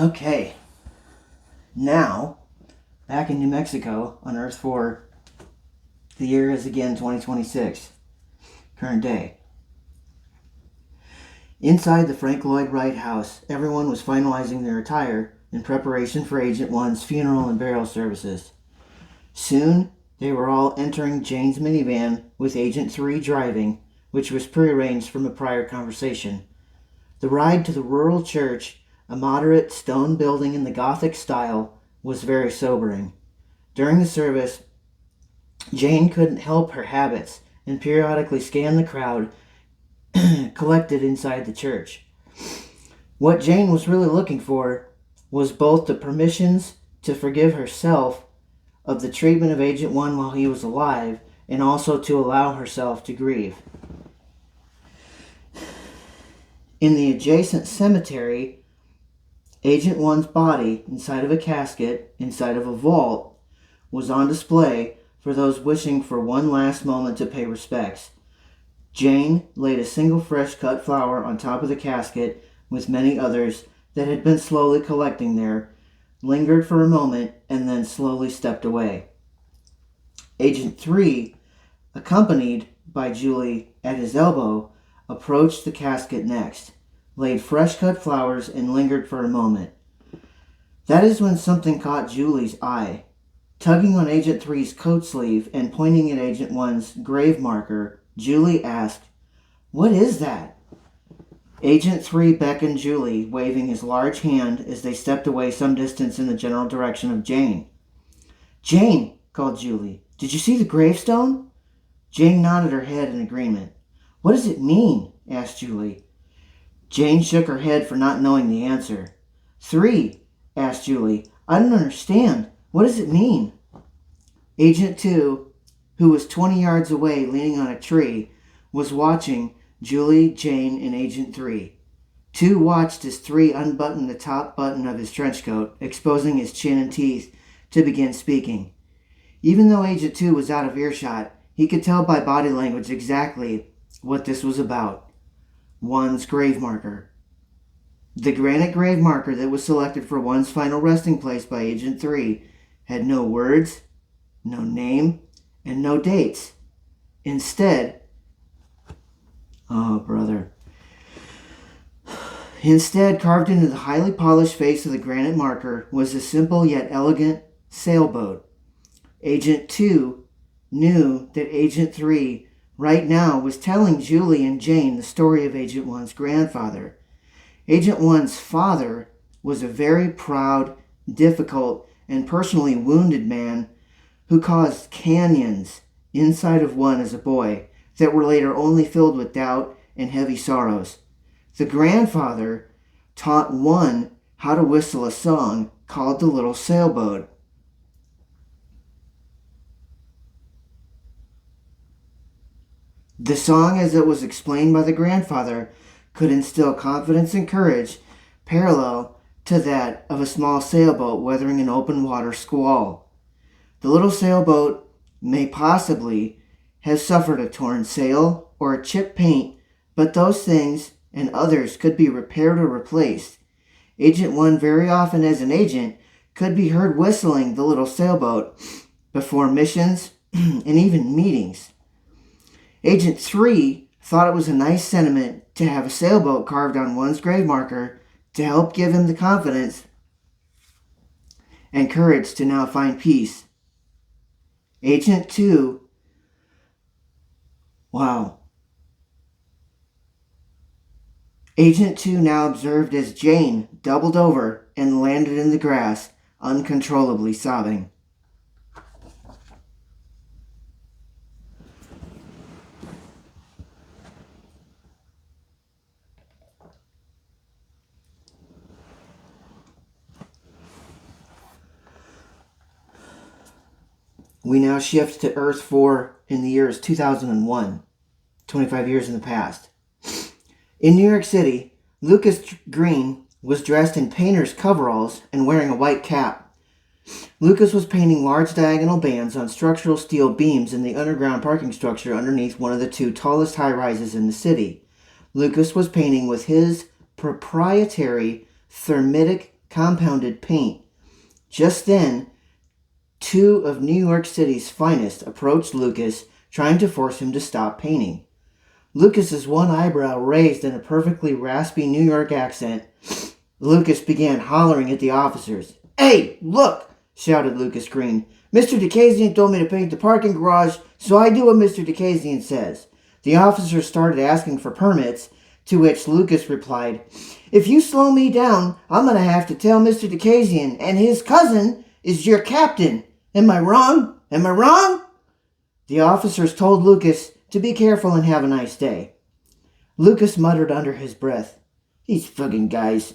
Okay, now, back in New Mexico on Earth 4, the year is again 2026, current day. Inside the Frank Lloyd Wright house, everyone was finalizing their attire in preparation for Agent 1's funeral and burial services. Soon, they were all entering Jane's minivan with Agent 3 driving, which was prearranged from a prior conversation. The ride to the rural church, a moderate stone building in the Gothic style, was very sobering. During the service, Jane couldn't help her habits and periodically scanned the crowd collected inside the church. What Jane was really looking for was both the permissions to forgive herself of the treatment of Agent 1 while he was alive, and also to allow herself to grieve. In the adjacent cemetery, Agent 1's body, inside of a casket, inside of a vault, was on display for those wishing for one last moment to pay respects. Jane laid a single fresh cut flower on top of the casket with many others that had been slowly collecting there, lingered for a moment, and then slowly stepped away. Agent 3, accompanied by Julie at his elbow, approached the casket next, laid fresh cut flowers, and lingered for a moment. That is when something caught Julie's eye. Tugging on Agent 3's coat sleeve and pointing at Agent 1's grave marker, Julie asked, "What is that?" Agent 3 beckoned Julie, waving his large hand as they stepped away some distance in the general direction of Jane. "Jane," called Julie, "did you see the gravestone?" Jane nodded her head in agreement. "What does it mean?" asked Julie. Jane shook her head for not knowing the answer. "3?" asked Julie. "I don't understand. What does it mean?" Agent 2, who was 20 yards away leaning on a tree, was watching Julie, Jane, and Agent 3. 2 watched as 3 unbuttoned the top button of his trench coat, exposing his chin and teeth, to begin speaking. Even though Agent 2 was out of earshot, he could tell by body language exactly what this was about. 1's grave marker. The granite grave marker that was selected for 1's final resting place by Agent 3 had no words, no name, and no dates. Instead, carved into the highly polished face of the granite marker was a simple yet elegant sailboat. Agent 2 knew that Agent 3 right now was telling Julie and Jane the story of Agent 1's grandfather. Agent 1's father was a very proud, difficult, and personally wounded man who caused canyons inside of 1 as a boy that were later only filled with doubt and heavy sorrows. The grandfather taught 1 how to whistle a song called The Little Sailboat. The song, as it was explained by the grandfather, could instill confidence and courage parallel to that of a small sailboat weathering an open water squall. The little sailboat may possibly have suffered a torn sail or a chipped paint, but those things and others could be repaired or replaced. Agent 1, very often as an agent, could be heard whistling The Little Sailboat before missions and even meetings. Agent 3 thought it was a nice sentiment to have a sailboat carved on 1's grave marker to help give him the confidence and courage to now find peace. Agent 2 now observed as Jane doubled over and landed in the grass, uncontrollably sobbing. We now shift to Earth 4 in the year is 2001, 25 years in the past. In New York City, Lucas Green was dressed in painter's coveralls and wearing a white cap. Lucas was painting large diagonal bands on structural steel beams in the underground parking structure underneath one of the 2 tallest high-rises in the city. Lucas was painting with his proprietary thermitic compounded paint. Just then, two of New York City's finest approached Lucas, trying to force him to stop painting. Lucas's one eyebrow raised in a perfectly raspy New York accent. Lucas began hollering at the officers. "Hey, look!" shouted Lucas Green. "Mr. Dicasian told me to paint the parking garage, so I do what Mr. Dicasian says." The officers started asking for permits, to which Lucas replied, "If you slow me down, I'm going to have to tell Mr. Dicasian, and his cousin is your captain. Am I wrong? Am I wrong?" The officers told Lucas to be careful and have a nice day. Lucas muttered under his breath, "These fucking guys."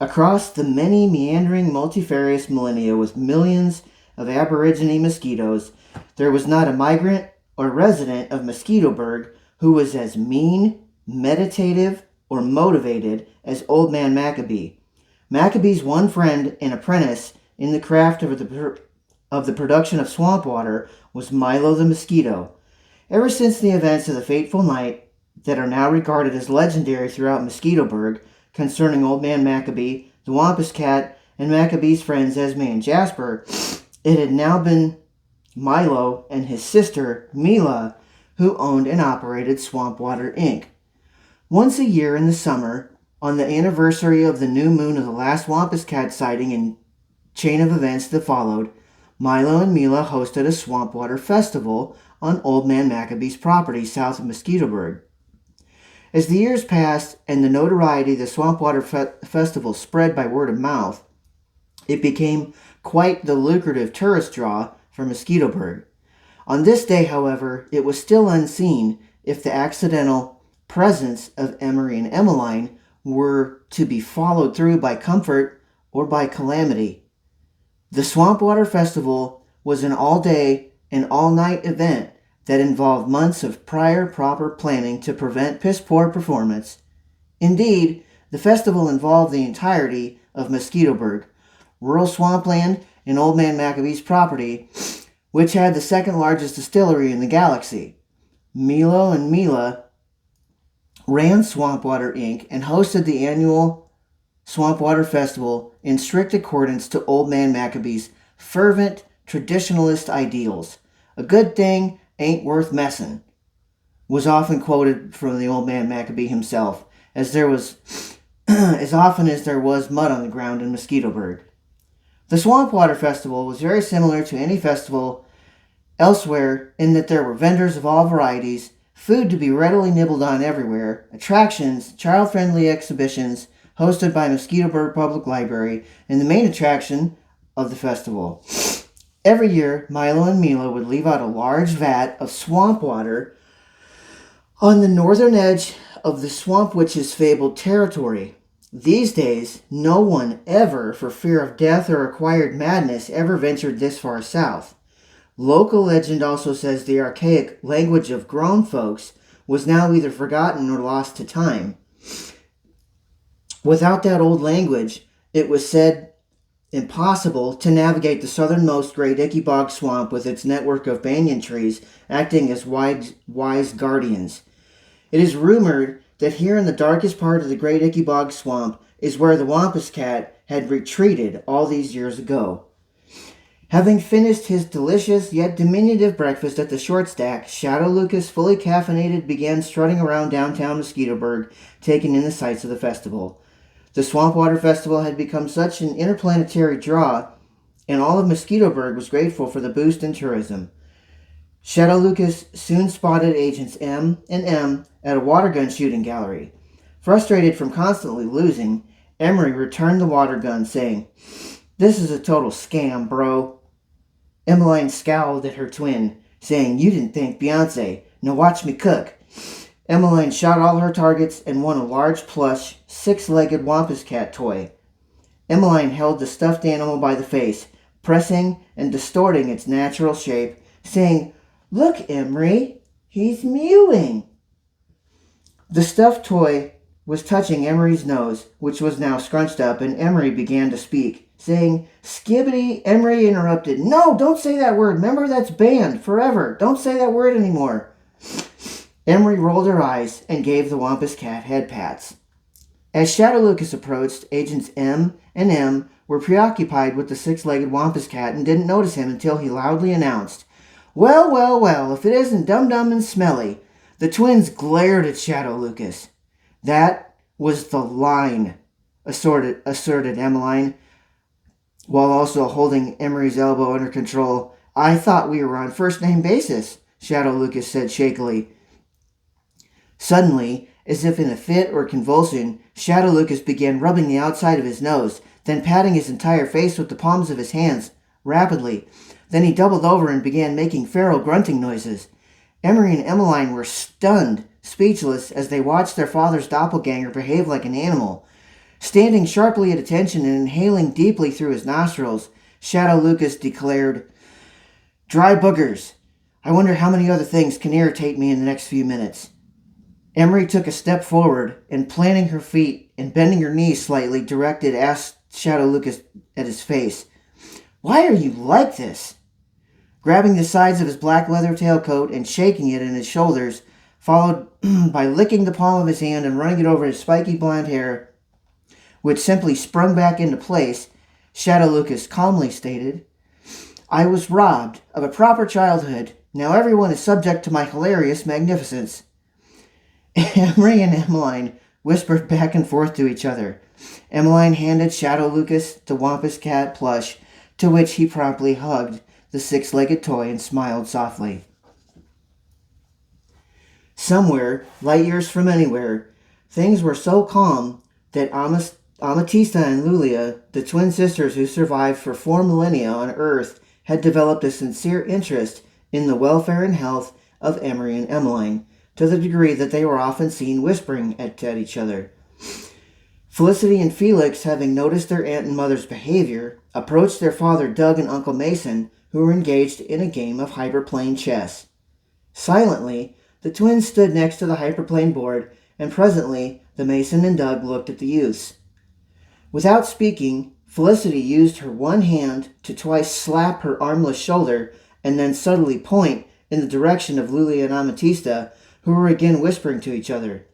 Across the many meandering multifarious millennia with millions of aborigine mosquitoes, there was not a migrant or resident of Mosquitoburg who was as mean, meditative, or motivated as Old Man Maccabee. Maccabee's one friend and apprentice in the craft of the production of swamp water was Milo the Mosquito. Ever since the events of the fateful night that are now regarded as legendary throughout Mosquitoburg, concerning Old Man Maccabee, the Wampus Cat, and Maccabee's friends Esme and Jasper, it had now been Milo and his sister, Mila, who owned and operated Swampwater Inc. Once a year in the summer, on the anniversary of the new moon of the last Wampus Cat sighting and chain of events that followed, Milo and Mila hosted a Swampwater festival on Old Man Maccabee's property south of Mosquitoburg. As the years passed and the notoriety of the Swampwater Festival spread by word of mouth, it became quite the lucrative tourist draw for Mosquitoburg. On this day, however, it was still unseen if the accidental presence of Emery and Emmeline were to be followed through by comfort or by calamity. The Swampwater Festival was an all-day and all-night event that involved months of prior proper planning to prevent piss-poor performance. Indeed, the festival involved the entirety of Mosquitoburg, rural swampland, and Old Man Maccabee's property, which had the second largest distillery in the galaxy. Milo and Mila ran Swampwater Inc. and hosted the annual Swampwater Festival in strict accordance to Old Man Maccabee's fervent traditionalist ideals. "A good thing ain't worth messin'," was often quoted from the Old Man Maccabee himself, as often as there was mud on the ground in Mosquitoburg. The Swampwater Festival was very similar to any festival elsewhere in that there were vendors of all varieties, food to be readily nibbled on everywhere, attractions, child-friendly exhibitions hosted by Mosquitoburg Public Library, and the main attraction of the festival. Every year, Milo and Mila would leave out a large vat of swamp water on the northern edge of the Swamp Witch's fabled territory. These days, no one ever, for fear of death or acquired madness, ever ventured this far south. Local legend also says the archaic language of grown folks was now either forgotten or lost to time. Without that old language, it was said impossible to navigate the southernmost Great Icky Bog Swamp with its network of banyan trees acting as wise guardians. It is rumored that here in the darkest part of the Great Icky Bog Swamp is where the Wampus Cat had retreated all these years ago. Having finished his delicious yet diminutive breakfast at the Short Stack, Shadow Lucas, fully caffeinated, began strutting around downtown Mosquitoburg, taking in the sights of the festival. The Swampwater Festival had become such an interplanetary draw, and all of Mosquitoburg was grateful for the boost in tourism. Shadow Lucas soon spotted Agents M and M at a water gun shooting gallery. Frustrated from constantly losing, Emery returned the water gun, saying, "This is a total scam, bro." Emmeline scowled at her twin, saying, "You didn't think Beyonce. Now watch me cook." Emmeline shot all her targets and won a large plush, six-legged Wampus Cat toy. Emmeline held the stuffed animal by the face, pressing and distorting its natural shape, saying, "Look, Emery, he's mewing." The stuffed toy was touching Emery's nose, which was now scrunched up, and Emery began to speak, saying, "Skibbity," Emery interrupted. "No, don't say that word. Remember, that's banned forever. Don't say that word anymore." Emery rolled her eyes and gave the Wampus Cat head pats. As Shadow Lucas approached, Agents M and M were preoccupied with the six-legged Wampus Cat and didn't notice him until he loudly announced, "Well, well, well, if it isn't Dum Dum and Smelly." The twins glared at Shadow Lucas. "That was the line," asserted Emmeline, while also holding Emery's elbow under control. "I thought we were on first-name basis," Shadow Lucas said shakily. Suddenly, as if in a fit or convulsion, Shadow Lucas began rubbing the outside of his nose, then patting his entire face with the palms of his hands, rapidly. Then he doubled over and began making feral grunting noises. Emery and Emmeline were stunned, speechless, as they watched their father's doppelganger behave like an animal. Standing sharply at attention and inhaling deeply through his nostrils, Shadow Lucas declared, "Dry boogers. I wonder how many other things can irritate me in the next few minutes." Emery took a step forward and, planting her feet and bending her knees slightly, asked Shadow Lucas at his face, "Why are you like this?" Grabbing the sides of his black leather tailcoat and shaking it in his shoulders, followed by licking the palm of his hand and running it over his spiky blonde hair, which simply sprung back into place, Shadow Lucas calmly stated, "I was robbed of a proper childhood. Now everyone is subject to my hilarious magnificence." Emery and Emmeline whispered back and forth to each other. Emmeline handed Shadow Lucas the Wampus Cat plush, to which he promptly hugged the six-legged toy and smiled softly. Somewhere, light years from anywhere, things were so calm that Amatista and Lulia, the twin sisters who survived for 4 millennia on Earth, had developed a sincere interest in the welfare and health of Emery and Emmeline, to the degree that they were often seen whispering at each other. Felicity and Felix, having noticed their aunt and mother's behavior, approached their father Doug and Uncle Mason, who were engaged in a game of hyperplane chess. Silently, the twins stood next to the hyperplane board, and presently the Mason and Doug looked at the youths. Without speaking, Felicity used her one hand to twice slap her armless shoulder and then subtly point in the direction of Lulia and Amatista, who were again whispering to each other.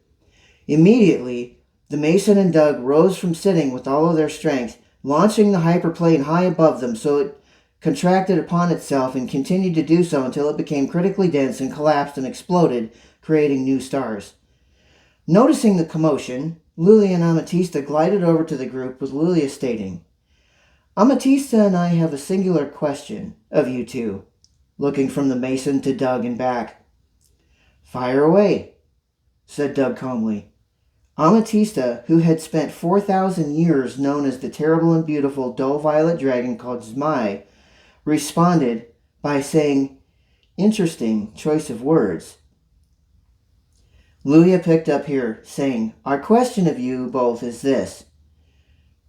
Immediately, the Mason and Doug rose from sitting with all of their strength, launching the hyperplane high above them so it contracted upon itself and continued to do so until it became critically dense and collapsed and exploded, creating new stars. Noticing the commotion, Lulia and Amatista glided over to the group, with Lulia stating, "Amatista and I have a singular question of you two," looking from the Mason to Doug and back. "Fire away," said Doug calmly. Amatista, who had spent 4,000 years known as the terrible and beautiful dull-violet dragon called Zmai, responded by saying, "Interesting choice of words." Lulia picked up here, saying, "Our question of you both is this.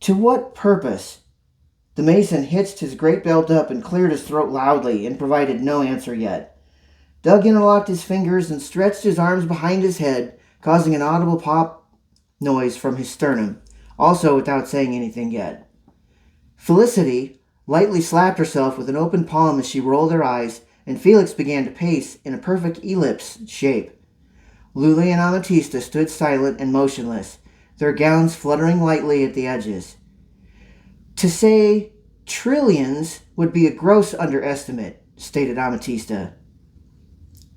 To what purpose?" The Mason hitched his great belt up and cleared his throat loudly and provided no answer yet. Doug interlocked his fingers and stretched his arms behind his head, causing an audible pop noise from his sternum, also without saying anything yet. Felicity lightly slapped herself with an open palm as she rolled her eyes, and Felix began to pace in a perfect ellipse shape. Lulia and Amatista stood silent and motionless, their gowns fluttering lightly at the edges. "To say trillions would be a gross underestimate," stated Amatista.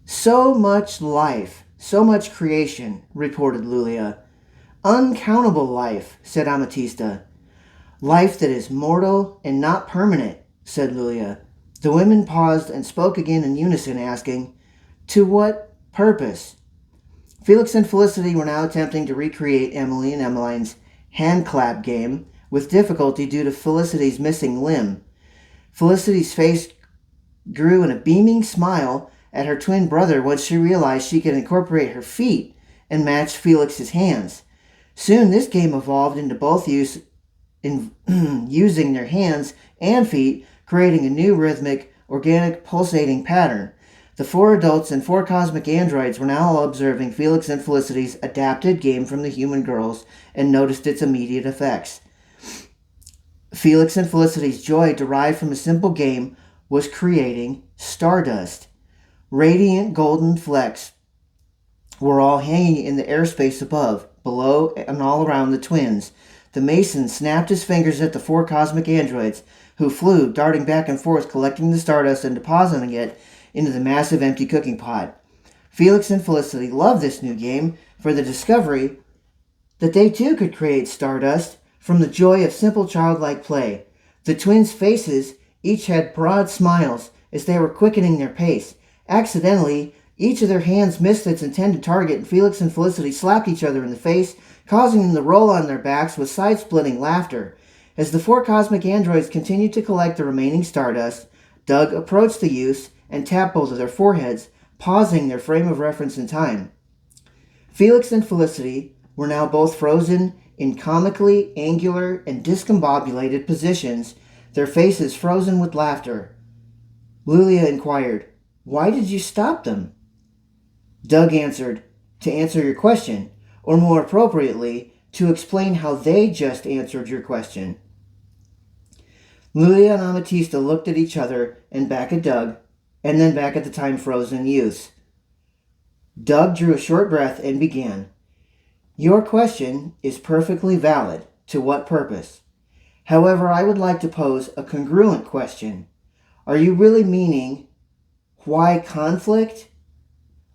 "So much life, so much creation," reported Lulia. "Uncountable life," said Amatista. "Life that is mortal and not permanent," said Lulia. The women paused and spoke again in unison, asking, "To what purpose?" Felix and Felicity were now attempting to recreate Emily and Emmeline's hand clap game, with difficulty due to Felicity's missing limb. Felicity's face grew in a beaming smile at her twin brother once she realized she could incorporate her feet and match Felix's hands. Soon this game evolved into both using their hands and feet, creating a new rhythmic, organic, pulsating pattern. The 4 adults and 4 cosmic androids were now all observing Felix and Felicity's adapted game from the human girls and noticed its immediate effects. Felix and Felicity's joy derived from a simple game was creating stardust. Radiant golden flecks were all hanging in the airspace above, below, and all around the twins. The Mason snapped his fingers at the 4 cosmic androids, who flew, darting back and forth, collecting the stardust and depositing it into the massive empty cooking pot. Felix and Felicity loved this new game for the discovery that they too could create stardust from the joy of simple childlike play. The twins' faces each had broad smiles as they were quickening their pace. Accidentally, each of their hands missed its intended target, and Felix and Felicity slapped each other in the face, causing them to roll on their backs with side-splitting laughter. As the 4 cosmic androids continued to collect the remaining stardust, Doug approached the youths and tapped both of their foreheads, pausing their frame of reference in time. Felix and Felicity were now both frozen in comically angular and discombobulated positions, their faces frozen with laughter. Lulia inquired, "Why did you stop them?" Doug answered, "To answer your question, or more appropriately, to explain how they just answered your question." Lulia and Amatista looked at each other and back at Doug, and then back at the time-frozen youths. Doug drew a short breath and began. "Your question is perfectly valid. To what purpose? However, I would like to pose a congruent question. Are you really meaning, why conflict?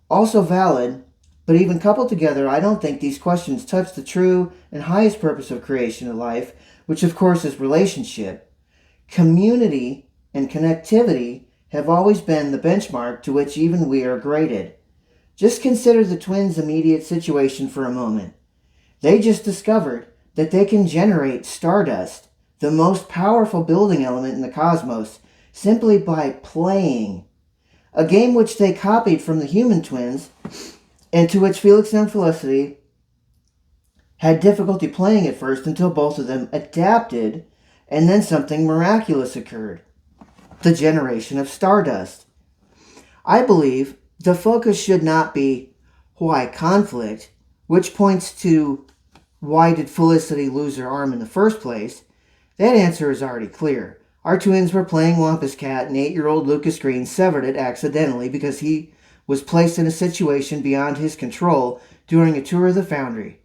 Also valid, but even coupled together, I don't think these questions touch the true and highest purpose of creation of life, which of course is relationship. Community and connectivity have always been the benchmark to which even we are graded. Just consider the twins' immediate situation for a moment. They just discovered that they can generate stardust, the most powerful building element in the cosmos, simply by playing. A game which they copied from the human twins, and to which Felix and Felicity had difficulty playing at first until both of them adapted, and then something miraculous occurred. The generation of stardust. I believe the focus should not be why conflict, which points to why did Felicity lose her arm in the first place. That answer is already clear. Our twins were playing Wampus Cat, and 8-year-old Lucas Green severed it accidentally because he was placed in a situation beyond his control during a tour of the foundry.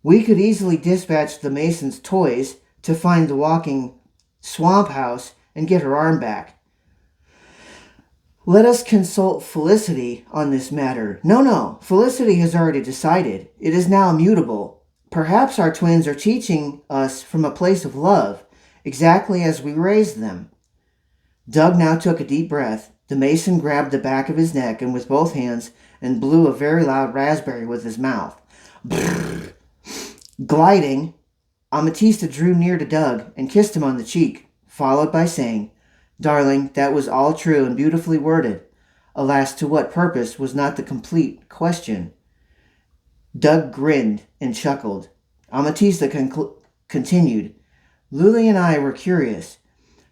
We could easily dispatch the Mason's toys to find the walking swamp house and get her arm back. Let us consult Felicity on this matter. No, Felicity has already decided. It is now immutable. Perhaps our twins are teaching us from a place of love, exactly as we raised them. Doug now took a deep breath. The Mason grabbed the back of his neck and with both hands and blew a very loud raspberry with his mouth. Brrr. Gliding, Amatista drew near to Doug and kissed him on the cheek, followed by saying, "Darling, that was all true and beautifully worded. Alas, to what purpose was not the complete question." Doug grinned and chuckled. Amatista continued, "Luli and I were curious.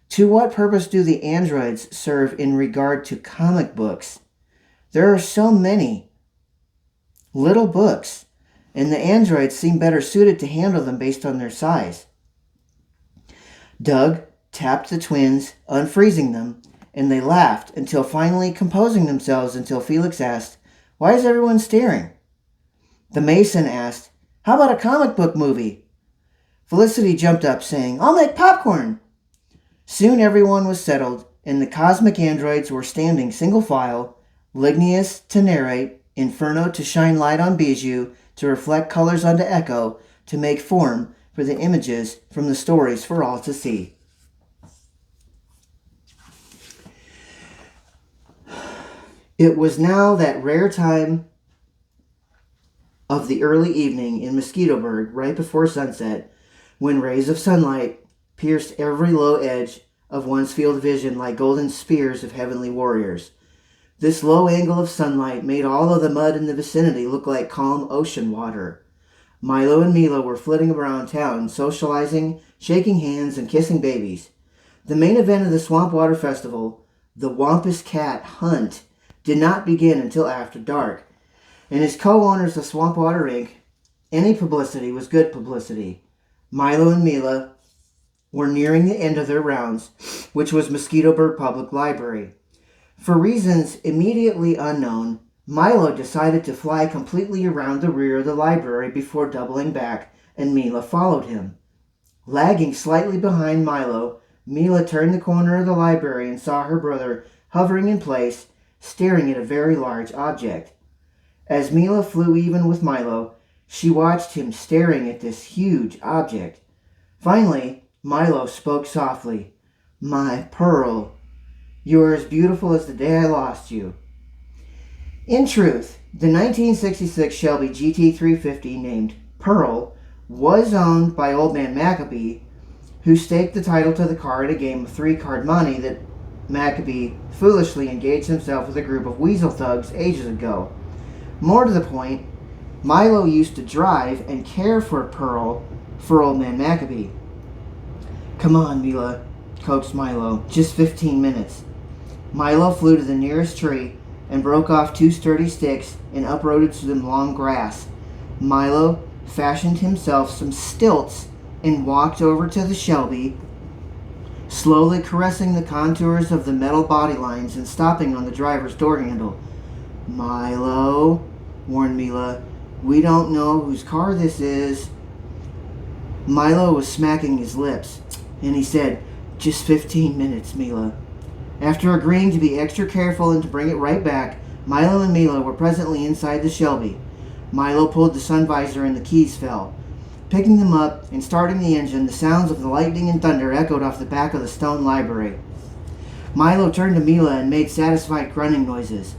To what purpose do the androids serve in regard to comic books? There are so many little books, and the androids seem better suited to handle them based on their size." Doug tapped the twins, unfreezing them, and they laughed until finally composing themselves until Felix asked, "Why is everyone staring?" The Mason asked, "How about a comic book movie?" Felicity jumped up, saying, "I'll make popcorn." Soon everyone was settled, and the cosmic androids were standing single file, Lignius to narrate, Inferno to shine light on Bijou, to reflect colors onto Echo, to make form for the images from the stories for all to see. It was now that rare time of the early evening in Mosquitoburg, right before sunset, when rays of sunlight pierced every low edge of one's field of vision like golden spears of heavenly warriors. This low angle of sunlight made all of the mud in the vicinity look like calm ocean water. Milo and Milo were flitting around town, socializing, shaking hands, and kissing babies. The main event of the Swamp Water Festival, the Wampus Cat Hunt, did not begin until after dark, and as co-owners of Swamp Water Inc., any publicity was good publicity. Milo and Mila were nearing the end of their rounds, which was Mosquitoburg Public Library. For reasons immediately unknown, Milo decided to fly completely around the rear of the library before doubling back, and Mila followed him. Lagging slightly behind Milo, Mila turned the corner of the library and saw her brother hovering in place, staring at a very large object. As Mila flew even with Milo, she watched him staring at this huge object. Finally, Milo spoke softly. "My Pearl, you are as beautiful as the day I lost you." In truth, the 1966 Shelby GT350 named Pearl was owned by Old Man Maccabee, who staked the title to the car at a game of three-card money that Maccabee foolishly engaged himself with a group of weasel thugs ages ago. More to the point, Milo used to drive and care for Pearl for Old Man Maccabee. "Come on, Mila," coaxed Milo. "Just 15 minutes." Milo flew to the nearest tree and broke off 2 sturdy sticks and uprooted some long grass. Milo fashioned himself some stilts and walked over to the Shelby, slowly caressing the contours of the metal body lines and stopping on the driver's door handle. "Milo," warned Mila, "we don't know whose car this is." Milo was smacking his lips, and he said, "Just 15 minutes, Mila." After agreeing to be extra careful and to bring it right back, Milo and Mila were presently inside the Shelby. Milo pulled the sun visor and the keys fell. Picking them up and starting the engine, the sounds of the lightning and thunder echoed off the back of the stone library. Milo turned to Mila and made satisfied grunting noises.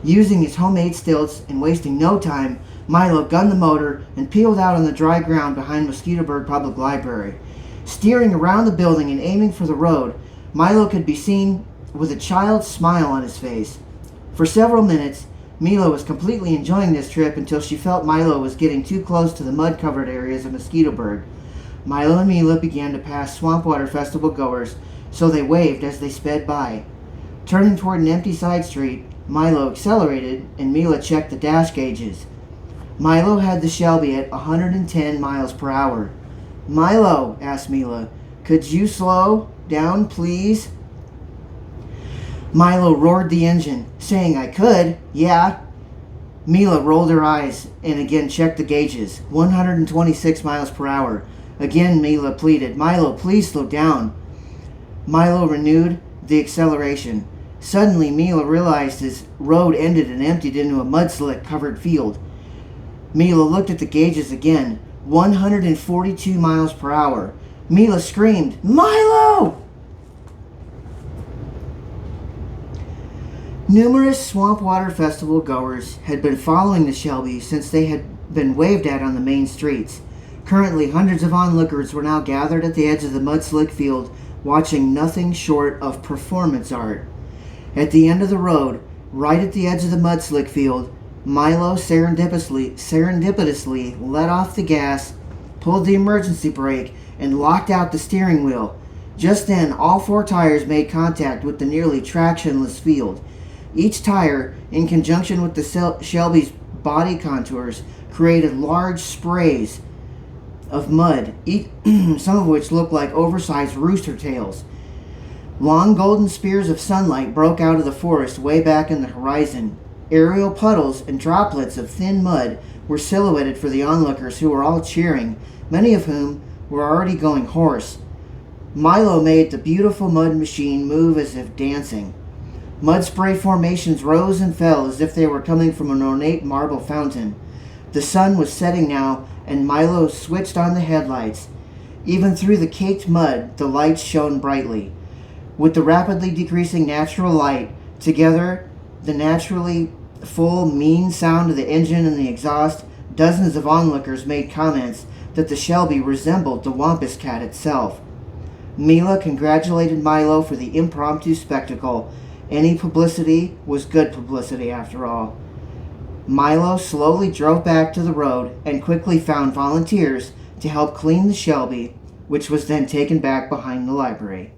Using his homemade stilts and wasting no time, Milo gunned the motor and peeled out on the dry ground behind Mosquitoburg Public Library. Steering around the building and aiming for the road, Milo could be seen with a child's smile on his face. For several minutes, Mila was completely enjoying this trip until she felt Milo was getting too close to the mud-covered areas of Mosquitoburg. Milo and Mila began to pass Swampwater Festival goers, so they waved as they sped by. Turning toward an empty side street, Milo accelerated and Mila checked the dash gauges. Milo had the Shelby at 110 miles per hour. "Milo," asked Mila, "could you slow down, please?" Milo roared the engine, saying I could, yeah. Mila rolled her eyes and again checked the gauges. 126 miles per hour. Again Mila pleaded, "Milo, please slow down." Milo renewed the acceleration. Suddenly Mila realized his road ended and emptied into a mudslip covered field. Mila looked at the gauges again. 142 miles per hour. Mila screamed, "Milo!" Numerous Swampwater Festival goers had been following the Shelby since they had been waved at on the main streets. Currently, hundreds of onlookers were now gathered at the edge of the mudslick field, watching nothing short of performance art. At the end of the road, right at the edge of the mudslick field, Milo serendipitously let off the gas, pulled the emergency brake, and locked out the steering wheel. Just then, all 4 tires made contact with the nearly tractionless field. Each tire, in conjunction with the Shelby's body contours, created large sprays of mud, some of which looked like oversized rooster tails. Long golden spears of sunlight broke out of the forest way back in the horizon. Aerial puddles and droplets of thin mud were silhouetted for the onlookers who were all cheering, many of whom were already going hoarse. Milo made the beautiful mud machine move as if dancing. Mud spray formations rose and fell as if they were coming from an ornate marble fountain. The sun was setting now, and Milo switched on the headlights. Even through the caked mud, the lights shone brightly. With the rapidly decreasing natural light, together the naturally full, mean sound of the engine and the exhaust, dozens of onlookers made comments that the Shelby resembled the Wampus Cat itself. Mila congratulated Milo for the impromptu spectacle. Any publicity was good publicity, after all. Milo slowly drove back to the road and quickly found volunteers to help clean the Shelby, which was then taken back behind the library.